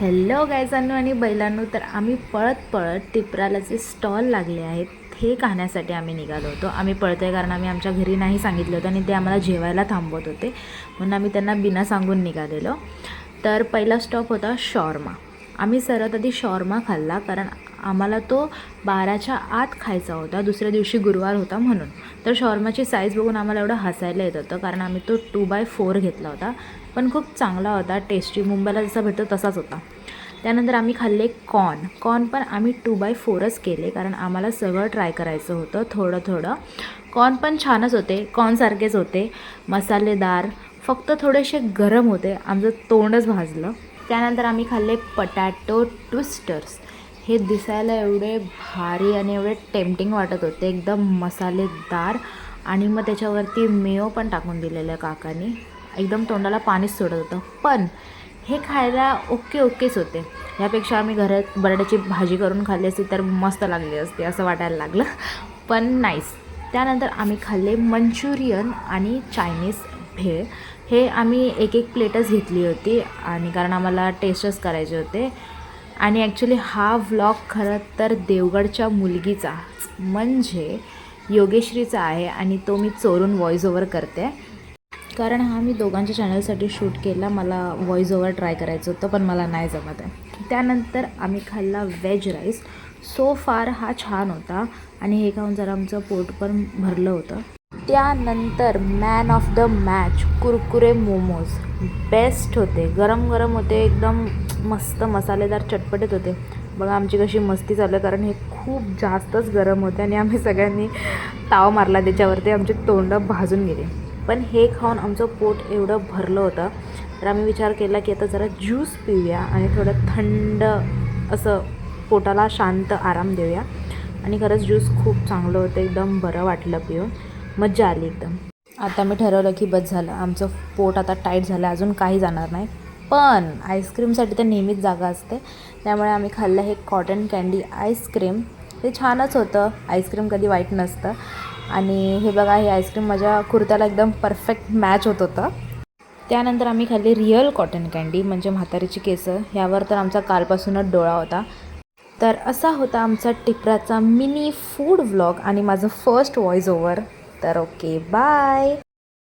Hello गायजांनो आणि बैलांनो, तर आम्ही पळत पळत टिपराला जे स्टॉल लागले आहेत ते खाण्यासाठी आम्ही निघालो होतो. आम्ही पळतो आहे कारण आम्ही आमच्या घरी नाही सांगितलं होतं आणि ते आम्हाला जेवायला थांबवत होते, म्हणून आम्ही त्यांना बिना सांगून निघालेलो. तर पहिला स्टॉप होता शॉर्मा. आम्ही सर्वात आधी शॉर्मा खाल्ला कारण आम्हाला तो 12च्या आत खायचा होता, दुसऱ्या दिवशी गुरुवार होता म्हणून. तर शॉर्माची साईज बघून आम्हाला एवढं हसायला येत होतं कारण आम्ही तो 2x4 घेतला होता, पण खूप चांगला होता, टेस्टी. मुंबईला जसा भेटतो तसाच होता. त्यानंतर आम्ही खाल्ले कॉर्न पण आम्ही 2x4च केले कारण आम्हाला सगळं ट्राय करायचं होतं थोडं थोडं. कॉर्न पण छानच होते, कॉर्नसारखेच होते, मसालेदार, फक्त थोडेसे गरम होते, आमचं तोंडच भाजलं. त्यानंतर आम्ही खाल्ले पटॅटो ट्विस्टर्स. हे दिसायला एवढे भारी आणि एवढे टेम्पटिंग वाटत होते, एकदम मसालेदार, आणि मग त्याच्यावरती मेयो पण टाकून दिलेलं काकांनी. एकदम तोंडाला पाणीच सोडत होतं, पण हे खायला ओकेच होते. यापेक्षा आम्ही घरात बटाट्याची भाजी करून खाल्ली असती तर मस्त लागली असती असं वाटायला लागलं, पण नाईस. त्यानंतर आम्ही खाल्ले मंचुरियन आणि चायनीज भेळ. हे आम्ही एक प्लेटच घेतली होती आणि कारण आम्हाला टेस्टच करायचे होते. आणि ॲक्च्युली हा व्लॉग खरं तर देवगडच्या मुलगीचा म्हणजे योगेश्रीचा आहे आणि तो मी चोरून व्हॉइस ओव्हर करते कारण हा मी दोघांच्या चॅनलसाठी शूट केला. मला व्हॉइस ओव्हर ट्राय करायचं होतं पण मला नाही जमत आहे. त्यानंतर आम्ही खाल्ला व्हेज राईस. सो फार हा छान होता आणि हे खाऊन जरा आमचं पोट पण भरलं होतं. त्यानंतर man of the match Kurkure momos best होते, गरम गरम होते, एकदम मस्त मसालेदार चटपटीत होते. बघा आमची कशी मस्ती चालू आहे कारण हे खूप जास्तच गरम होते आणि आम्ही सगळ्यांनी ताव मारला त्याच्यावरती, आमचे तोंड भाजून गेले. पण हे खाऊन आमचं पोट एवढं भरलं होतं तर आम्ही विचार केला की आता जरा ज्यूस पिऊया आणि थोडं थंड असं पोटाला शांत आराम देऊया. आणि खरंच ज्यूस खूप चांगलं होतं, एकदम बरं वाटलं पिऊन, मज्जा आली एकदम. आता मी ठरवलं की बस झालं, आमचं पोट आता टाईट झालं, अजून काही जाणार नाही. पण आईस्क्रीमसाठी तर नेहमीच जागा असते, त्यामुळे आम्ही खाल्लं हे कॉटन कँडी आईस्क्रीम. ते छानच होतं, आईस्क्रीम कधी वाईट नसतं. आणि हे बघा, हे आईस्क्रीम माझ्या कुर्त्याला एकदम परफेक्ट मॅच होत होतं. त्यानंतर आम्ही खाल्ली रिअल कॉटन कँडी म्हणजे म्हातारीची केसं. ह्यावर तर आमचा कालपासूनच डोळा होता. तर असा होता आमचा टिपराचा मिनी फूड व्लॉग आणि माझं फर्स्ट व्हॉइस ओव्हर. तर ओके, बाय.